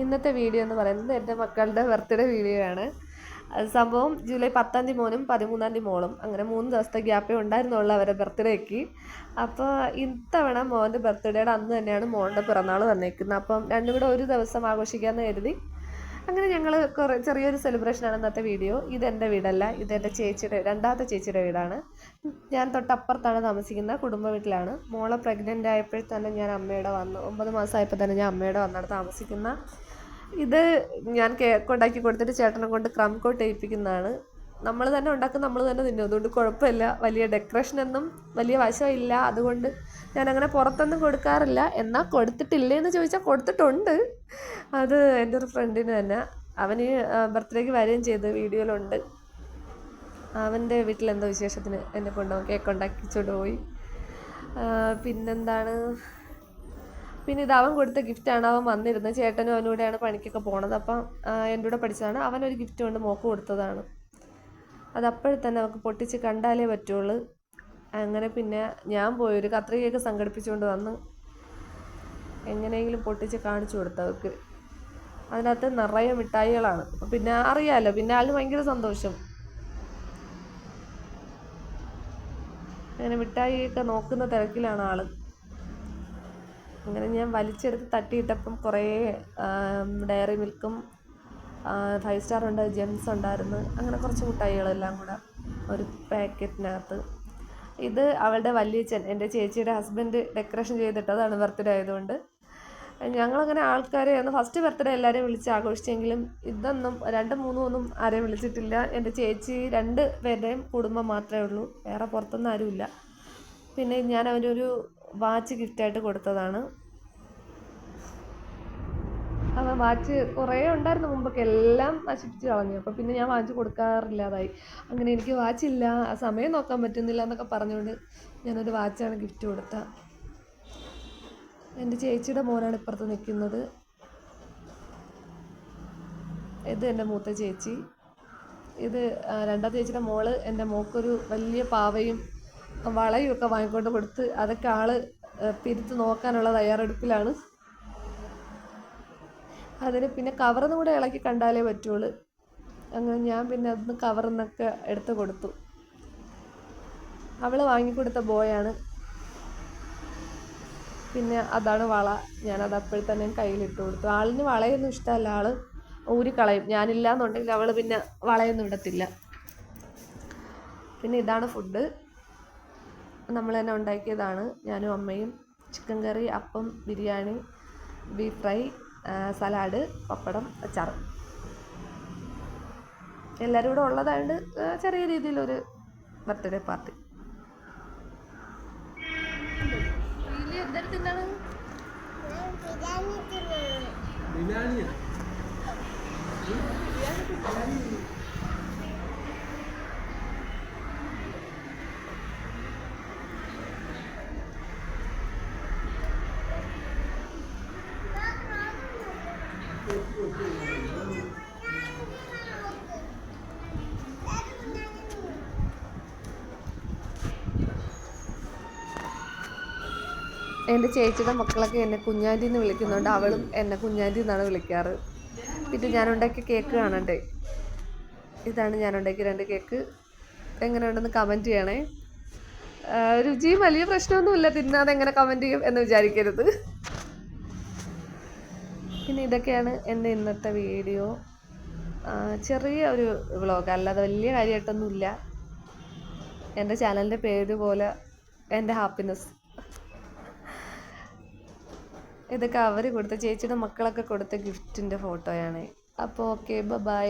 ഇന്നത്തെ വീഡിയോ എന്ന് പറയുന്നത് എൻ്റെ മക്കളുടെ ബർത്ത്ഡേ വീഡിയോ ആണ്. സംഭവം ജൂലൈ 10-ാം തീയതി മോനും 13-ാം തീയതി മോളും, അങ്ങനെ 3 ദിവസത്തെ ഗ്യാപ്പേ ഉണ്ടായിരുന്നുള്ളൂ അവരുടെ ബർത്ത്ഡേക്ക്. അപ്പോൾ ഇത്തവണ മോൻ്റെ ബർത്ത്ഡേയുടെ അന്ന് തന്നെയാണ് മോളുടെ പിറന്നാൾ വന്നേക്കുന്നത്. അപ്പം രണ്ടും കൂടെ ഒരു ദിവസം ആഘോഷിക്കാമെന്ന് കരുതി അങ്ങനെ ഞങ്ങൾ ചെറിയൊരു സെലിബ്രേഷനാണ് ഇന്നത്തെ വീഡിയോ. ഇതെൻ്റെ വീടല്ല, ഇതെൻ്റെ രണ്ടാമത്തെ ചേച്ചിയുടെ വീടാണ്. ഞാൻ തൊട്ടപ്പുറത്താണ് താമസിക്കുന്നത്, കുടുംബ വീട്ടിലാണ്. മോളെ പ്രഗ്നൻ്റ് ആയപ്പോൾ തന്നെ ഞാൻ അമ്മയുടെ വന്നു, 9 മാസമായപ്പോൾ തന്നെ ഞാൻ അമ്മയുടെ വന്നാണ് താമസിക്കുന്നത്. ഇത് ഞാൻ കേക്ക് ഉണ്ടാക്കി കൊടുത്തിട്ട് ചേട്ടനെ കൊണ്ട് ക്രം കോട്ട് ചെയ്യിപ്പിക്കുന്നതാണ്. നമ്മൾ തന്നെ ഉണ്ടാക്കും, നമ്മൾ തന്നെ തിന്നും, അതുകൊണ്ട് കുഴപ്പമില്ല. വലിയ ഡെക്കറേഷനൊന്നും വലിയ വശമില്ല, അതുകൊണ്ട് ഞാനങ്ങനെ പുറത്തൊന്നും കൊടുക്കാറില്ല. എന്നാൽ കൊടുത്തിട്ടില്ലേന്ന് ചോദിച്ചാൽ കൊടുത്തിട്ടുണ്ട്. അത് എൻ്റെ ഒരു ഫ്രണ്ടിന് തന്നെ, അവന് ബർത്ത്ഡേക്ക് വരികയും ചെയ്ത് വീഡിയോയിലുണ്ട്. അവൻ്റെ വീട്ടിലെന്തോ വിശേഷത്തിന് എന്നെ കൊണ്ടുപോകും, കേക്ക് ഉണ്ടാക്കിച്ചോണ്ട് പോയി. പിന്നെന്താണ്, പിന്നെ ഇത് അവൻ കൊടുത്ത ഗിഫ്റ്റാണ്. അവൻ വന്നിരുന്നത്, ചേട്ടനും അവനൂടെയാണ് പണിക്കൊക്കെ പോണത്. അപ്പം എൻ്റെ കൂടെ പഠിച്ചതാണ്. അവനൊരു ഗിഫ്റ്റ് കൊണ്ട് മോക്ക് കൊടുത്തതാണ്. അതപ്പോഴെ തന്നെ അവൾക്ക് പൊട്ടിച്ച് കണ്ടാലേ പറ്റുള്ളൂ. അങ്ങനെ പിന്നെ ഞാൻ പോയി ഒരു കത്രികയൊക്കെ സംഘടിപ്പിച്ചുകൊണ്ട് വന്ന് എങ്ങനെയെങ്കിലും പൊട്ടിച്ച് കാണിച്ചു കൊടുത്തു അവൾക്ക്. അതിനകത്ത് നിറയെ മിഠായികളാണ്. അപ്പം പിന്നെ അറിയാമല്ലോ, പിന്നെ ആളിന് ഭയങ്കര സന്തോഷം. അങ്ങനെ മിഠായിയൊക്കെ നോക്കുന്ന തിരക്കിലാണ് ആൾ. അങ്ങനെ ഞാൻ വലിച്ചെടുത്ത് തട്ടിയിട്ടപ്പം കുറേ ഡയറി മിൽക്കും 5 സ്റ്റാർ ഉണ്ട്, ജെംസ് ഉണ്ടായിരുന്നു, അങ്ങനെ കുറച്ച് മിഠായികളെല്ലാം കൂടെ ഒരു പാക്കറ്റിനകത്ത്. ഇത് അവളുടെ വല്യച്ഛൻ, എൻ്റെ ചേച്ചിയുടെ ഹസ്ബൻഡ് ഡെക്കറേഷൻ ചെയ്തിട്ടതാണ് ബർത്ത്ഡേ ആയതുകൊണ്ട്. ഞങ്ങളങ്ങനെ ആൾക്കാരെ ഫസ്റ്റ് ബർത്ത്ഡേ എല്ലാവരെയും വിളിച്ച് ആഘോഷിച്ചെങ്കിലും ഇതൊന്നും 2-3 ഒന്നും ആരെയും വിളിച്ചിട്ടില്ല. എൻ്റെ ചേച്ചി 2 പേരുടെയും കുടുംബം മാത്രമേ ഉള്ളൂ, വേറെ പുറത്തൊന്നും ആരുമില്ല. പിന്നെ ഞാൻ അവനൊരു വാച്ച് ഗിഫ്റ്റായിട്ട് കൊടുത്തതാണ്. അവൻ വാച്ച് കുറേ ഉണ്ടായിരുന്നു മുമ്പൊക്കെ, എല്ലാം നശിപ്പിച്ച് കളഞ്ഞു. അപ്പോൾ പിന്നെ ഞാൻ വാച്ച് കൊടുക്കാറില്ലാതായി. അങ്ങനെ എനിക്ക് വാച്ചില്ല, ആ സമയം നോക്കാൻ പറ്റുന്നില്ല എന്നൊക്കെ പറഞ്ഞുകൊണ്ട് ഞാനൊരു വാച്ചാണ് ഗിഫ്റ്റ് കൊടുത്തത്. എൻ്റെ ചേച്ചിയുടെ മോനാണ് ഇപ്പുറത്ത് നിൽക്കുന്നത്. ഇത് എൻ്റെ മൂത്ത ചേച്ചി. ഇത് രണ്ടാമത്തെ ചേച്ചിയുടെ മോള് എൻ്റെ മോക്കൊരു വലിയ പാവയും വളയും ഒക്കെ വാങ്ങിക്കൊണ്ട് കൊടുത്ത് അതൊക്കെ ആൾ പിരിത്ത് നോക്കാനുള്ള തയ്യാറെടുപ്പിലാണ്. അതിന് പിന്നെ കവറിന്ന് കൂടെ ഇളക്കി കണ്ടാലേ പറ്റുള്ളൂ. അങ്ങനെ ഞാൻ പിന്നെ അതൊന്ന് കവറിന്നൊക്കെ എടുത്ത് കൊടുത്തു. അവൾ വാങ്ങിക്കൊടുത്ത ബോയാണ്. പിന്നെ അതാണ് വള. ഞാനത് അപ്പോൾ തന്നെ കയ്യിലിട്ട് കൊടുത്തു. ആളിന് വളയൊന്നും ഇഷ്ടമല്ല, ആൾ ഊരിക്കളയും. ഞാനില്ല എന്നുണ്ടെങ്കിൽ അവൾ പിന്നെ വളയൊന്നും ഇടത്തില്ല. പിന്നെ ഇതാണ് ഫുഡ്, നമ്മൾ തന്നെ ഉണ്ടാക്കിയതാണ്, ഞാനും അമ്മയും. ചിക്കൻ കറി, അപ്പം, ബിരിയാണി, ബീഫ് ഫ്രൈ, സലാഡ്, പപ്പടം, അച്ചാർ. എല്ലാവരും കൂടെ ഉള്ളതായത് ചെറിയ രീതിയിലൊരു ബർത്ത്ഡേ പാർട്ടി. എന്തൊരു തിന്നാണ് എൻ്റെ ചേച്ചിയുടെ മക്കളൊക്കെ എന്നെ കുഞ്ഞാൻ്റി എന്ന് വിളിക്കുന്നുണ്ട്, അവളും എന്നെ കുഞ്ഞാൻ്റി എന്നാണ് വിളിക്കാറ്. പിന്നെ ഞാനുണ്ടാക്കിയ കേക്ക് കാണണ്ടേ, ഇതാണ് ഞാനുണ്ടാക്കിയ 2 കേക്ക്. എങ്ങനെയുണ്ടെന്ന് കമൻറ്റ് ചെയ്യണേ. രുചിയും വലിയ പ്രശ്നമൊന്നുമില്ല, തിന്നാതെ എങ്ങനെ കമൻറ്റ് ചെയ്യും എന്ന് വിചാരിക്കരുത്. പിന്നെ ഇതൊക്കെയാണ് എൻ്റെ ഇന്നത്തെ വീഡിയോ. ചെറിയ ഒരു വ്ളോഗ്, അല്ലാതെ വലിയ കാര്യമായിട്ടൊന്നുമില്ല. എൻ്റെ ചാനലിൻ്റെ പേര് പോലെ എൻ്റെ ഹാപ്പിനെസ്. ഇതൊക്കെ അവർ കൊടുത്ത, ചേച്ചിയുടെ മക്കളൊക്കെ കൊടുത്ത ഗിഫ്റ്റിൻ്റെ ഫോട്ടോയാണ്. അപ്പോൾ ഓക്കെ, ബൈ.